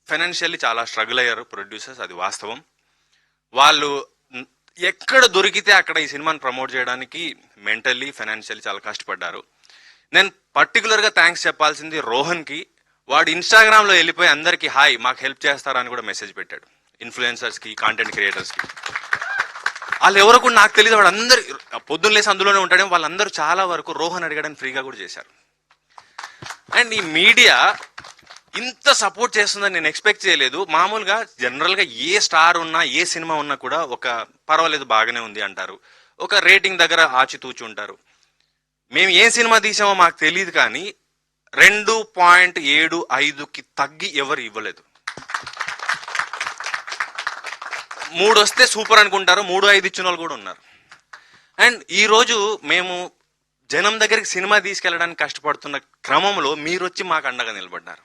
Financially చాలా struggle అయ్యారు producers, అది వాస్తవం. వాళ్ళు ఎక్కడ దొరికితే అక్కడ ఈ సినిమాని ప్రమోట్ చేయడానికి మెంటల్లీ ఫైనాన్షియల్లీ చాలా కష్టపడ్డారు. నేను పర్టికులర్గా థ్యాంక్స్ చెప్పాల్సింది రోహన్కి. వాడు ఇన్స్టాగ్రామ్లో వెళ్ళిపోయి అందరికీ హాయ్ మాకు హెల్ప్ చేస్తారని కూడా మెసేజ్ పెట్టాడు, ఇన్ఫ్లుయెన్సర్స్కి, కాంటెంట్ క్రియేటర్స్కి. వాళ్ళు ఎవరు కూడా నాకు తెలియదు, వాడు అందరు పొద్దున్న లేసి అందులోనే ఉంటాడేమో, వాళ్ళందరూ చాలా వరకు రోహన్ అడిగడానికి ఫ్రీగా కూడా చేశారు. అండ్ ఈ మీడియా ఇంత సపోర్ట్ చేస్తుందని నేను ఎక్స్పెక్ట్ చేయలేదు. మామూలుగా జనరల్గా ఏ స్టార్ ఉన్నా ఏ సినిమా ఉన్నా కూడా ఒక పర్వాలేదు బాగానే ఉంది అంటారు, ఒక రేటింగ్ దగ్గర ఆచితూచి ఉంటారు. మేము ఏ సినిమా తీసామో మాకు తెలియదు కానీ 2.75కి తగ్గి ఎవరు ఇవ్వలేదు. 3 వస్తే సూపర్ అనుకుంటారు, 3-5 ఇచ్చిన వాళ్ళు కూడా ఉన్నారు. అండ్ ఈరోజు మేము జనం దగ్గరికి సినిమా తీసుకెళ్ళడానికి కష్టపడుతున్న క్రమంలో మీరు వచ్చి మాకు అండగా నిలబడ్డారు.